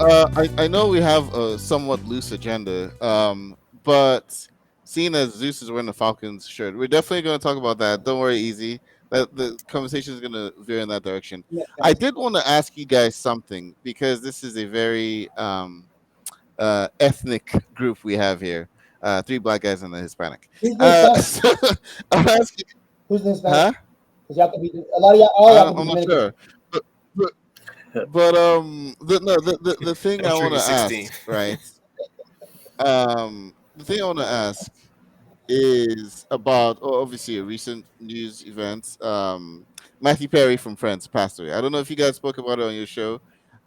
I know we have a somewhat loose agenda, but seeing as Zeus is wearing the Falcons shirt, we're definitely going to talk about that. Don't worry, easy. That the conversation is going to veer in that direction. Yeah, I guys. did want to ask you guys something because this is a very ethnic group we have here. Three black guys and a Hispanic. Who's the Hispanic? So I'm asking, Who's the Hispanic? huh? Because y'all could be a lot of y'all. All y'all could be I'm not Dominican. sure, but, but the thing Don't I want trigger to 16. ask, right? The thing I want to ask is about obviously a recent news event. Matthew Perry from Friends passed away. I don't know if you guys spoke about it on your show,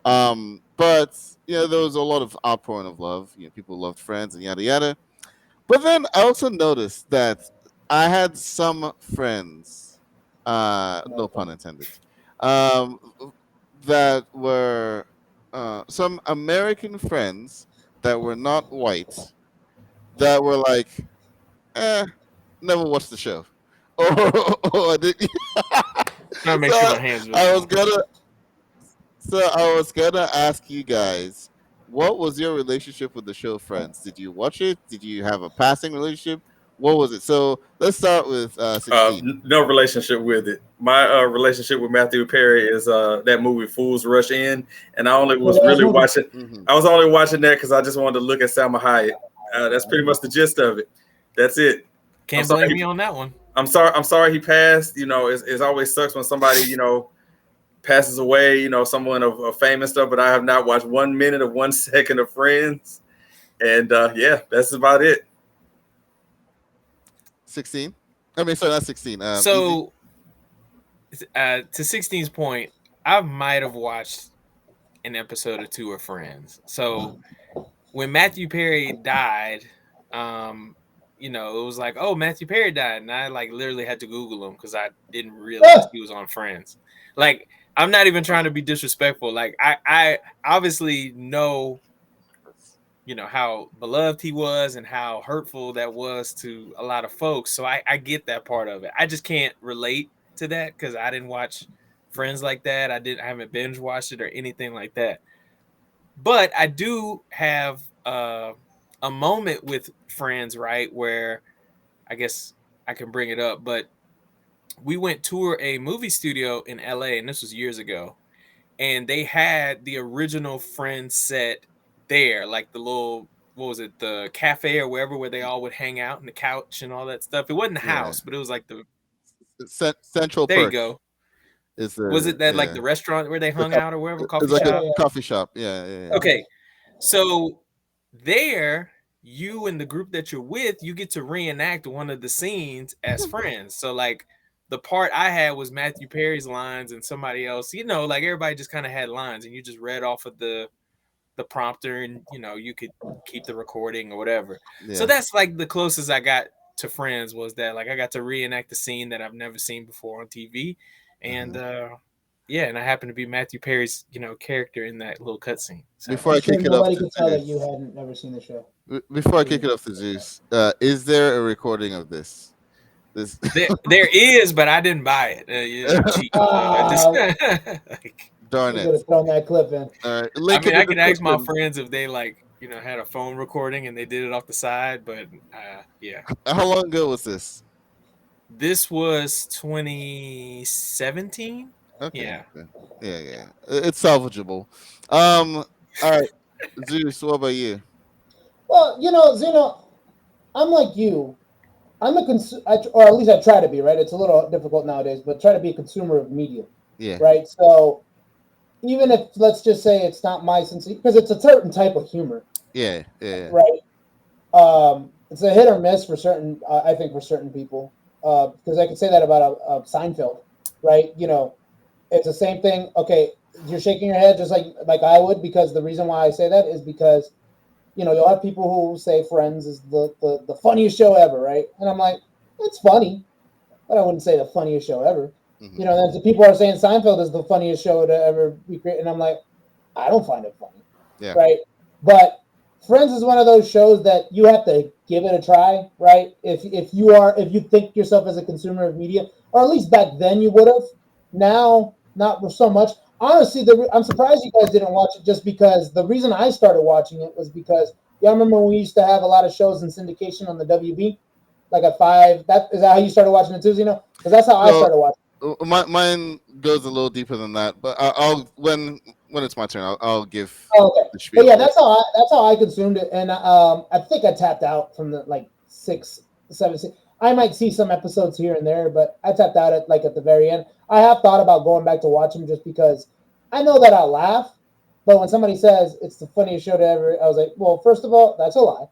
but there was a lot of outpouring of love. People loved Friends and yada yada. But then I also noticed that I had some friends, no pun intended, um, that were some American friends that were not white that were like, never watched the show. Or I did. Gotta make sure so my hands I was visible. gonna, so I was gonna ask you guys, what was your relationship with the show Friends? Did you watch it? Did you have a passing relationship? What was it? So let's start with 16. No relationship with it. My relationship with Matthew Perry is that movie Fools Rush In, and I only was Yeah, that's really movie. watching. Hmm. I was only watching that because I just wanted to look at Salma Hayek. That's pretty much the gist of it. That's it. I'm Can't sorry. blame me on that one. I'm sorry. I'm sorry he passed. It always sucks when somebody passes away. Someone of fame and stuff. But I have not watched 1 minute of 1 second of Friends, and yeah, that's about it. 16. I mean, sorry, not 16. Easy. So, to 16's point, I might have watched an episode or two of Friends. So when Matthew Perry died, it was like, oh, Matthew Perry died, and I like literally had to Google him because I didn't realize Ah! he was on Friends. Like, I'm not even trying to be disrespectful. Like, I obviously know, how beloved he was and how hurtful that was to a lot of folks. So I get that part of it. I just can't relate to that because I didn't watch Friends like that. I haven't binge watched it or anything like that. But I do have a moment with Friends, right, where I guess I can bring it up. But we went tour a movie studio in LA, and this was years ago. And they had the original Friends set there, like the little, what was it, the cafe or wherever where they all would hang out and the couch and all that stuff. It wasn't the Yeah. house, but it was like the, Central there you Perk go. is Was the it that like the restaurant where they the hung co- out or wherever, it's coffee like a Yeah, shop? yeah. coffee shop. Yeah, yeah, yeah. Okay. So there, you and the group that you're with, you get to reenact one of the scenes as friends. So like the part I had was Matthew Perry's lines and somebody else, like everybody just kind of had lines and you just read off of the prompter and you could keep the recording or whatever. So Yeah. that's like the closest I got to Friends, was that like I got to reenact the scene that I've never seen before on TV. And Mhm. yeah, and I happened to be Matthew Perry's, character in that little cutscene. So Before I'm I sure kick it off nobody to could tell that you Zeus, hadn't never seen the show. before I kick it off to Zeus, is there a recording of this? This. there is, but I didn't buy it. I'm cheap. Ah, Like, Darn we could it! have thrown that clip in. All right, I link in mean, the I could ask my description. friends if they like, had a phone recording and they did it off the side, but yeah. How long ago was this? This was 2017. Okay. Yeah. Okay. Yeah, yeah. It's salvageable. All right, Zeus. What about you? Well, Zeno, I'm like you. I'm or at least I try to be, right? It's a little difficult nowadays, but try to be a consumer of media, Yeah. right? So even if, let's just say, it's not my sense, because it's a certain type of humor, Yeah. Yeah. right? It's a hit or miss for certain. I think for certain people, because I could say that about a Seinfeld, right? It's the same thing. Okay, you're shaking your head just like I would, because the reason why I say that is because you'll have people who say Friends is the funniest show ever, right? And I'm like, it's funny, but I wouldn't say the funniest show ever. Hmm. Then the people are saying Seinfeld is the funniest show to ever be created, and I'm like, I don't find it funny, Yeah. right? But Friends is one of those shows that you have to give it a try, right? If you think yourself as a consumer of media, or at least back then you would have. Now, not so much. honestly, I'm surprised you guys didn't watch it just because the reason I started watching it was because y'all remember when we used to have a lot of shows in syndication on the WB, like at 5. That is that how you started watching it too, Zeno? Because that's how I So started watching. mine goes a little deeper than that, but I'll when it's my turn, I'll give Oh, okay, the but spiel. yeah, Yeah. that's how I consumed it, and I think I tapped out from the like 6, 7, 6. I might see some episodes here and there, but I tapped out at the very end. I have thought about going back to watch them just because I know that I'll laugh, but when somebody says it's the funniest show to ever, I was like, well, first of all, that's a lie.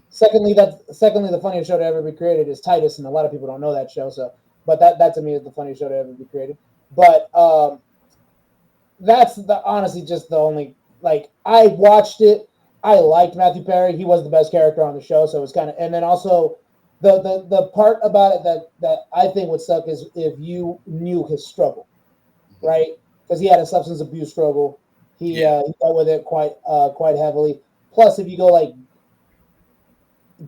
Secondly, the funniest show to ever be created is Titus, and a lot of people don't know that show. So, but that to me is the funniest show to ever be created. But that's the honestly just the only like I watched it. I liked Matthew Perry. He was the best character on the show, so it was kind of. And then also the part about it that I think would suck is if you knew his struggle, Mhm. right? Because he had a substance abuse struggle. Yeah. He dealt with it quite heavily. Plus, if you go like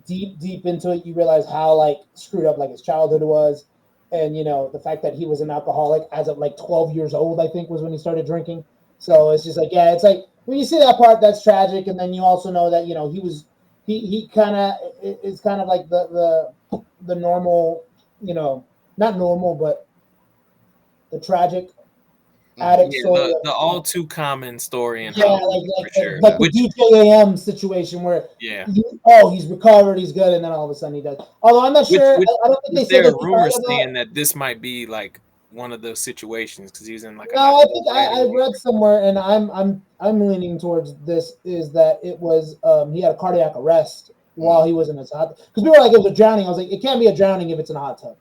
deep into it, you realize how like screwed up like his childhood was, and the fact that he was an alcoholic as of like 12 years old, I think was when he started drinking. So it's just like yeah, it's like when you see that part, that's tragic, and then you also know that he kind of is kind of like the normal, not normal, but the tragic Mhm. addict Yeah, story the of all too common story in yeah, Hollywood like for sure. like Yeah. the Which DJAM situation where yeah, he's recovered, he's good, and then all of a sudden he does. Although I'm not sure, I don't think they which said there that are he died rumors of that. saying that this might be like one of those situations because he's in like a No, I hospital think bed or I whatever. read somewhere, and I'm leaning towards this is that it was he had a cardiac arrest while Mm. he was in his hot because people were like it was a drowning. I was like it can't be a drowning if it's in a hot tub,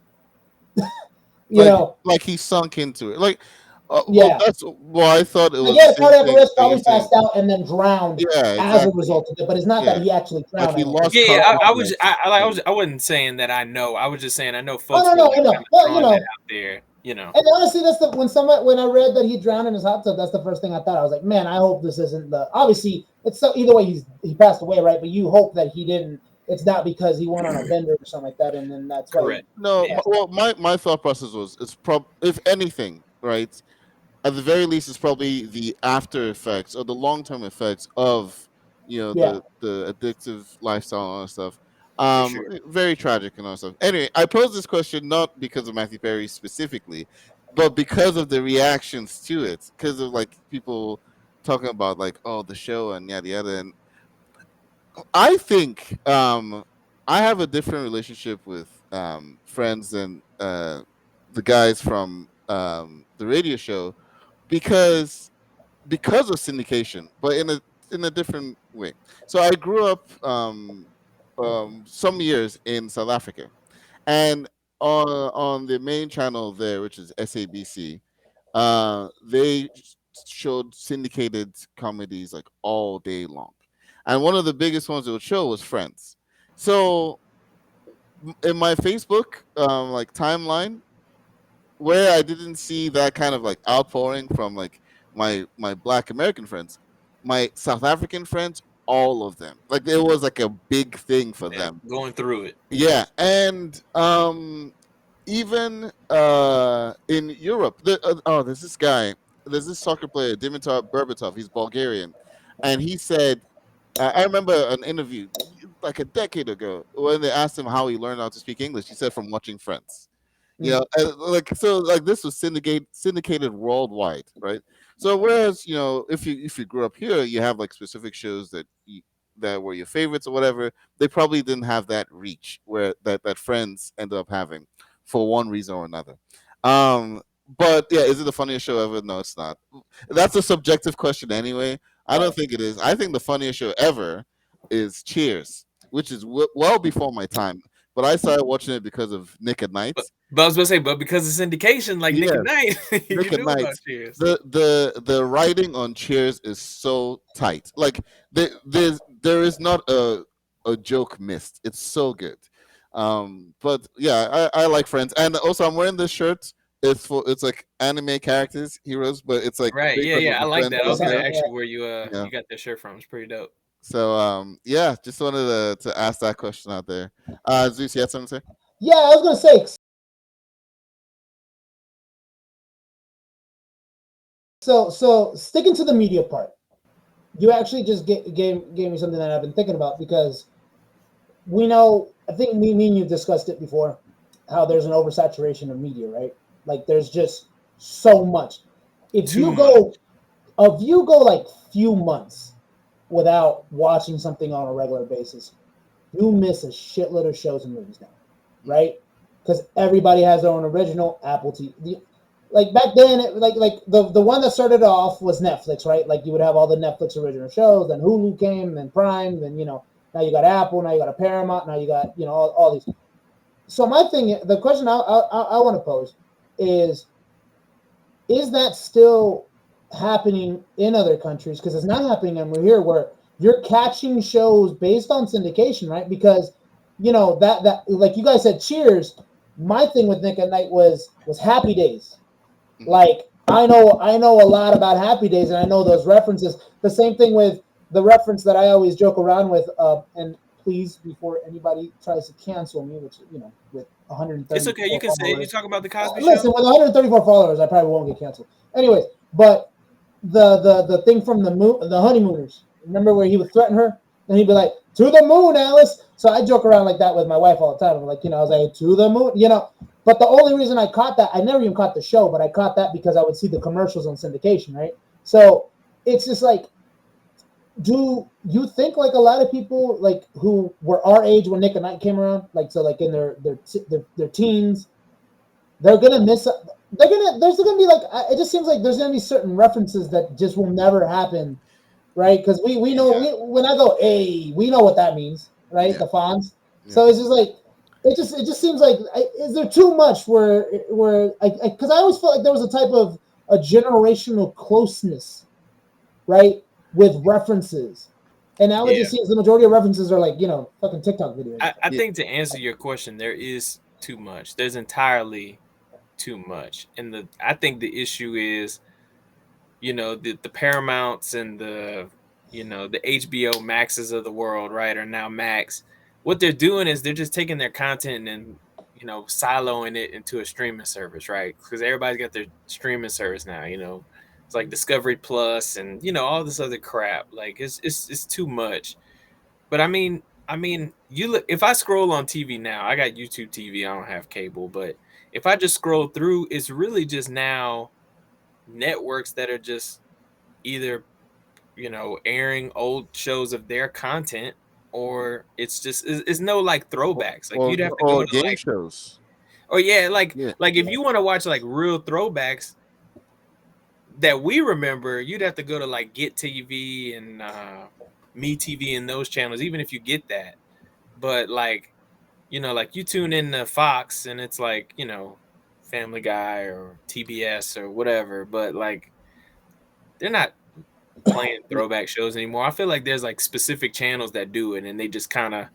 you Like know? like he sunk into it. Like, well, Yeah, that's well, I thought it like he was had the a same cardiac thing arrest, that you're probably saying. passed out, and then drowned Yeah, as a exactly. result of it. But it's not that Yeah, he actually like drowned. I he don't think. lost Yeah, I was consciousness. I was And, I wasn't saying that I know. I was just saying I know Oh folks no, were no, I like kind know. of Well, throwing that out there. You know. and honestly, that's the when I read that he drowned in his hot tub, that's the first thing I thought. I was like, man, I hope this isn't the. Obviously, it's so either way he passed away, right? But you hope that he didn't. It's not because he went on a bender or something like that, and then that's why he Correct. no, Yeah. well, my thought process was it's if anything, right? At the very least, it's probably the after effects or the long term effects of yeah. the addictive lifestyle and all that stuff. For sure. Very tragic and all that stuff. Anyway, I posed this question not because of Matthew Perry specifically, but because of the reactions to it, because of like people talking about like oh the show and yada yada. And I think I have a different relationship with friends than the guys from the radio show because of syndication, but in a different way. So I grew up some years in South Africa, and on the main channel there, which is SABC, they showed syndicated comedies like all day long, and one of the biggest ones they would show was Friends. So in my Facebook like timeline, where I didn't see that kind of like outpouring from like my Black American friends, my South African friends, all of them, like it was like a big thing for Yeah. them. Going through it. Yeah, and even in Europe, there's this guy, there's this soccer player, Dimitar Berbatov. He's Bulgarian, and he said, I remember an interview like a decade ago when they asked him how he learned how to speak English. He said from watching Friends. Mm. Like so, like this was syndicated worldwide, right? So whereas if you grew up here, you have like specific shows that were your favorites or whatever. They probably didn't have that reach where that Friends ended up having for one reason or another. Um, but yeah, is it the funniest show ever? No, it's not. That's a subjective question anyway. I don't Right. think it is. I think the funniest show ever is Cheers, which is well before my time. But I started watching it because of Nick at Night. But I was gonna say, but because it's syndication, like Nick at Yes, Night, you Nick at knew Night. about Cheers. The writing on Cheers is so tight. Like there is not a joke missed. It's so good. But yeah, I like Friends, and also I'm wearing this shirt. It's like anime characters, heroes, but it's like Right. based Yeah. off of Yeah. I the like Friends that. I was gonna logo. ask Yeah. you where Yeah. you got that shirt from. It's pretty dope. So yeah, just wanted to ask that question out there. Zeus, you had something to say? Yeah, I was gonna say So sticking to the media part, you actually just gave me something that I've been thinking about because we know, I think me and you discussed it before, how there's an oversaturation of media, right? Like there's just so much. If Too you much. go, if you go like few months without watching something on a regular basis, you miss a shitload of shows and movies now, right? Because everybody has their own original Apple TV. Like back then, like the one that started off was Netflix, right? Like you would have all the Netflix original shows, then Hulu came, then Prime, then now you got Apple, now you got a Paramount, now you got all these. So my thing, the question I want to pose is that still happening in other countries? Because it's not happening over here, where you're catching shows based on syndication, right? Because that like you guys said, Cheers. My thing with Nick at Night was Happy Days. Mhm. Like I know a lot about Happy Days, and I know those references. The same thing with the reference that I always joke around with. And please, before anybody tries to cancel me, which with It's okay. You 134 can say it. You followers, talk about the Cosby Show. listen, with 134 followers, I probably won't get canceled. Anyways, but the thing from the moon, the honeymooners. Remember where he would threaten her, and he'd be like, "To the moon, Alice." So I joke around like that with my wife all the time. I'm like, I was like, "To the moon," But the only reason I caught that, I never even caught the show, but I caught that because I would see the commercials on syndication, right? So it's just like, do you think like a lot of people like who were our age when Nick and Night came around, like so like in their teens, they're gonna miss. There's gonna be like it just seems like there's gonna be certain references that just will never happen, right? Because we know Yeah, when I go hey, we know what that means, right? yeah, The fonts. yeah. So it's just like it just seems like is there too much where because I always felt like there was a type of a generational closeness, right, with references, and now it Yeah. just seems the majority of references are like fucking TikTok videos. I Yeah. think to answer your question, there is too much. There's entirely too much. And I think the issue is, the Paramounts and the HBO Maxes of the world, right, are now Max. What they're doing is they're just taking their content and siloing it into a streaming service, right? Because everybody's got their streaming service now. It's like Discovery Plus and all this other crap. Like it's too much. But I mean, you look. If I scroll on TV now, I got YouTube TV. I don't have cable, but if I just scroll through, it's really just now networks that are just either airing old shows of their content, or it's no like Or, throwbacks. Like or you'd have to go or to game like, shows. or yeah, like Yeah, like if you want to watch like real throwbacks that we remember, you'd have to go to like Get TV and Me TV and those channels, even if you get that. But like you tune in to Fox and it's like, Family Guy or TBS or whatever, but like they're not playing yeah, throwback shows anymore. I feel like there's like specific channels that do it and they just kind of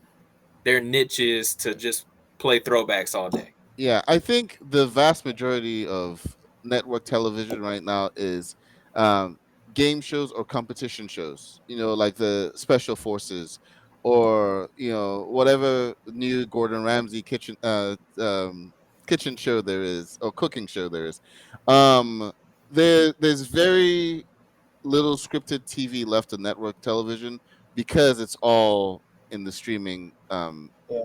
their niche is to just play throwbacks all day. yeah. I think the vast majority of network television right now is um, game shows or competition shows. Like the Special Forces, or whatever new Gordon Ramsay kitchen show there is, or cooking show there is. Um, there's very little scripted TV left on network television because it's all in the streaming Yeah.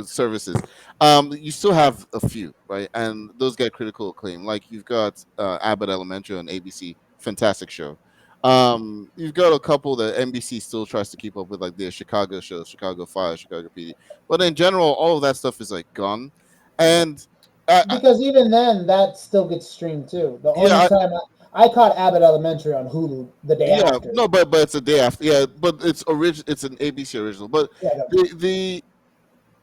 services. You still have a few, right? And those get critical acclaim. Like you've got Abbott Elementary on ABC, fantastic show. You've got a couple that NBC still tries to keep up with, like the Chicago shows, Chicago Fire, Chicago PD. But in general, all of that stuff is like gone. And Because even then, that still gets streamed too. The only yeah, time I caught Abbott Elementary on Hulu the day yeah, after. no, but it's a day after. Yeah, but it's original. It's an ABC original. But Yeah, no. the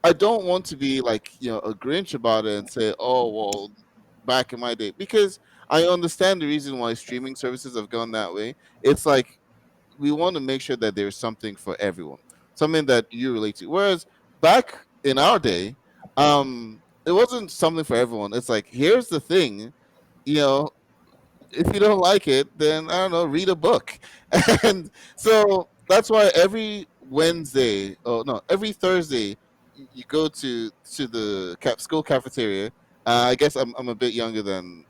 I don't want to be like a Grinch about it and say, oh well, back in my day, because I understand the reason why streaming services have gone that way. It's like we want to make sure that there's something for everyone, something that you relate to. Whereas back in our day, it wasn't something for everyone. It's like here's the thing, you know, if you don't like it, then I don't know, read a book. And so that's why every Wednesday, oh no, every Thursday, you go to the school cafeteria. I guess I'm a bit younger than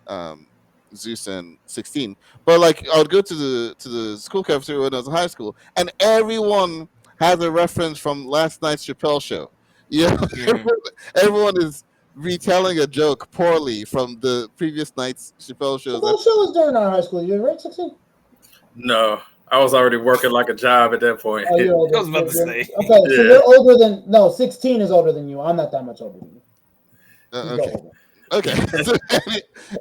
Zeus and 16. But like I would go to the school cafeteria when I was in high school, and everyone has a reference from last night's Chappelle show. Yeah, Mhm. everyone is retelling a joke poorly from the previous night's Chappelle shows. Chappelle show was during our high school years, right? 16. No, I was already working like a job at that point. Oh, you're I older. was about to say. Okay, so Yeah. you're older than no. 16 is older than you. I'm not that much older than you. Just go Okay. older. Okay. So,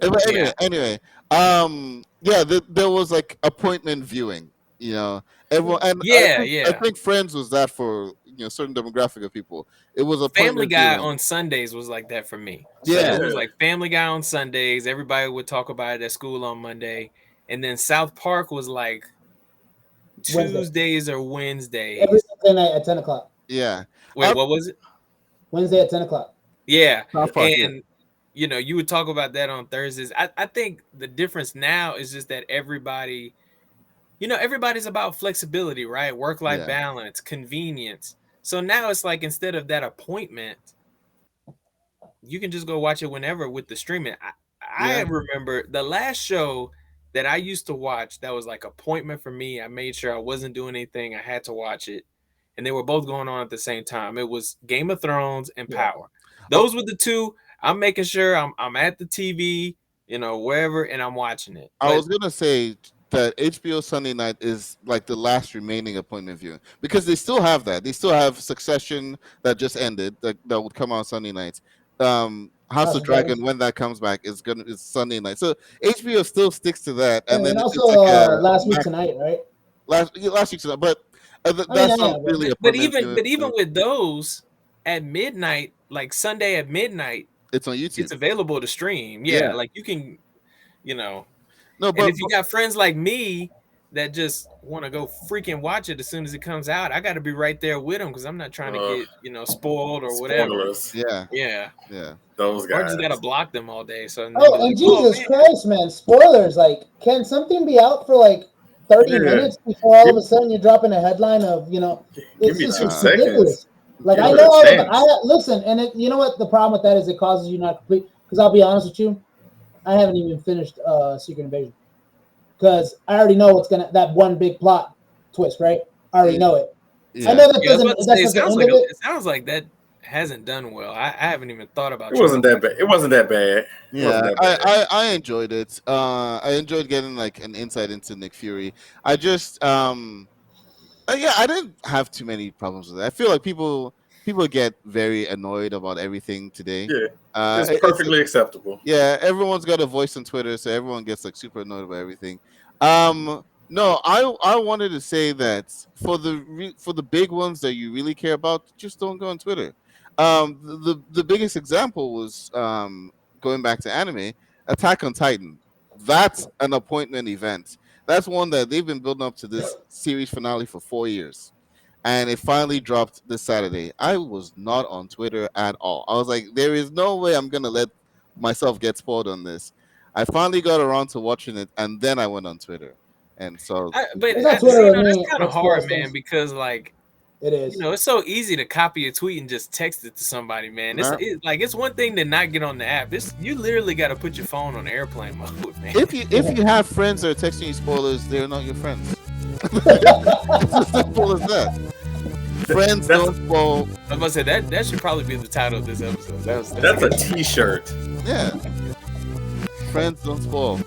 but Yeah. anyway, yeah, there was like appointment viewing. You know, everyone, and Yeah, I yeah. think Friends was that for certain demographic of people. It was Family appointment Guy viewing. on Sundays was like that for me. So Yeah, it was like Family Guy on Sundays. Everybody would talk about it at school on Monday, and then South Park was like Wednesday. Tuesdays or Every Wednesdays. Wednesday night at 10 o'clock. yeah. Wait, what was it? Wednesday at 10 o'clock. Yeah, South Park. Yeah, and you would talk about that on Thursdays. I think the difference now is just that everybody's about flexibility, right? Work-life yeah, balance, convenience. So now it's like instead of that appointment, you can just go watch it whenever with the streaming. I yeah. remember the last show that I used to watch that was like appointment for me. I made sure I wasn't doing anything. I had to watch it. And they were both going on at the same time. It was Game of Thrones and Yeah. Power. Oh, Those were the two. I'm making sure I'm at the TV, wherever, and I'm watching it. I But was gonna say that HBO Sunday Night is like the last remaining appointment viewing because they still have that. They still have Succession that just ended that would come out Sunday nights. House House of of Dragon. Dragon when that comes back is Sunday night. So HBO still sticks to that, and then And also it's like a last week tonight, right? last week's, but I mean, that's not yeah, really but appointment even viewing. but even with those at midnight, like Sunday at midnight, It's on YouTube. it's available to stream. Yeah. Yeah, like you can, you know. No, And but if you got friends like me that just want to go freaking watch it as soon as it comes out, I got to be right there with them because I'm not trying to get spoiled or whatever. Spoilers. yeah, Yeah, yeah. Those or guys. just got to block them all day. So then they be Oh, and like, "Oh Jesus man, Christ, man! Spoilers. Like, can something be out for like 30 Yeah. minutes before all of a sudden you're dropping a headline of Give it's me just 2 it's seconds. ridiculous. Like Give I it know a all of it. chance. Listen, and you know what the problem with that is? It causes you not complete. Because I'll be honest with you, I haven't even finished Secret Invasion because I already know what's gonna that one big plot twist, right? I already know it. Yeah. I know that yeah." I was doesn't. about to That's say, not the end of it. it sounds like that hasn't done well. I haven't even thought about. It wasn't that bad. It wasn't that bad. It wasn't Yeah, that bad. I enjoyed it. I enjoyed getting like an insight into Nick Fury. I just yeah, I didn't have too many problems with it. I feel like people get very annoyed about everything today. Yeah. It's It's perfectly acceptable. yeah, everyone's got a voice on Twitter, so everyone gets like super annoyed about everything. No, I wanted to say that for the big ones that you really care about, just don't go on Twitter. The biggest example was going back to anime, Attack on Titan. That's an appointment event. That's one that they've been building up to this series finale for 4 years, and it finally dropped this Saturday. I was not on Twitter at all. I was like, there is no way I'm gonna let myself get spoiled on this. I finally got around to watching it, and then I went on Twitter, and so But It's not Twitter with that's me. kind of That's hard, spoils man, things. because like It is. it's so easy to copy a tweet and just text it to somebody, man. Nah. It's one thing to not get on the app. You literally got to put your phone on airplane mode, man. if you have friends that are texting you spoilers, they're not your friends. It's as simple as that. Friends That's- don't spoil. I was about to say that should probably be the title of this episode. That's a T-shirt. Yeah, friends don't spoil.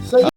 So